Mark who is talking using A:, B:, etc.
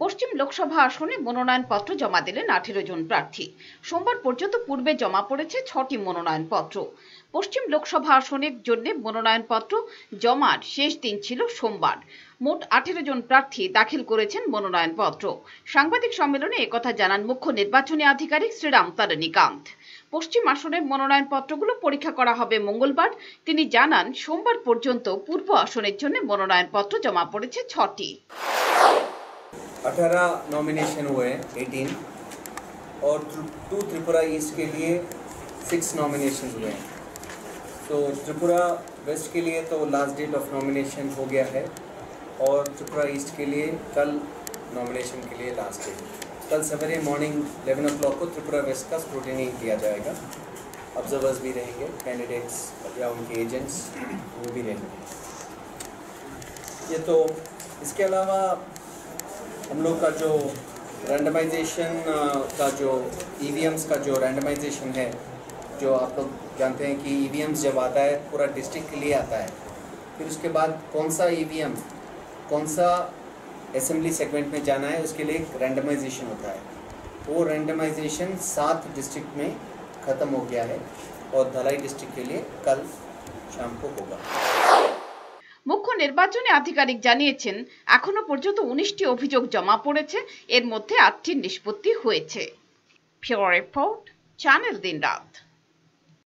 A: পশ্চিম লোকসভা আসনে মনোনয়নপত্র জমা দিলেন 18 জন প্রার্থী। সোমবার পর্যন্ত পূর্বে জমা পড়েছে 6টি মনোনয়নপত্র। পশ্চিম লোকসভা আসনের জন্য মনোনয়নপত্র জমার শেষ দিন ছিল সোমবার। মোট 18 জন প্রার্থী দাখিল করেছেন মনোনয়নপত্র। সাংবাদিক সম্মেলনে একথা জানান মুখ্য নির্বাচনী আধিকারিক শ্রীরাম তারণীকান্ত। পশ্চিম আসনের মনোনয়নপত্রগুলো পরীক্ষা করা হবে মঙ্গলবার। তিনি জানান, সোমবার পর্যন্ত পূর্ব আসনের জন্য মনোনয়নপত্র জমা পড়েছে 6টি।
B: 18 नॉमिनेशन हुए हैं, 18, और 2 त्रिपुरा ईस्ट के लिए 6 नॉमिनेशन हुए हैं। तो त्रिपुरा वेस्ट के लिए तो लास्ट डेट ऑफ नॉमिनेशन हो गया है, और त्रिपुरा ईस्ट के लिए कल नॉमिनेशन के लिए लास्ट डेट। कल सवेरे मॉर्निंग 11 o'clock को त्रिपुरा वेस्ट का स्क्रूटिनी किया जाएगा। ऑब्जर्वर्स भी रहेंगे, कैंडिडेट्स या उनके एजेंट्स वो भी रहेंगे। ये तो इसके अलावा हम लोग का जो रैंडमाइजेशन का जो ईवीएम्स का जो रैंडमाइजेशन है, जो आप लोग जानते हैं कि ईवीएम्स जब आता है पूरा डिस्ट्रिक्ट के लिए आता है, फिर उसके बाद कौन सा ईवीएम कौन सा असेंबली सेगमेंट में जाना है उसके लिए एक रैंडमाइजेशन होता है। वो रैंडमाइजेशन 7 डिस्ट्रिक्ट में ख़त्म हो गया है, और धलाई डिस्ट्रिक्ट के लिए कल शाम को होगा।
A: মুখ্য নির্বাচনী আধিকারিক জানিয়েছেন, এখনো পর্যন্ত 19টি অভিযোগ জমা পড়েছে, এর মধ্যে 8টির নিষ্পত্তি হয়েছে। ব্যুরো রিপোর্ট, চ্যানেল দিনরাত।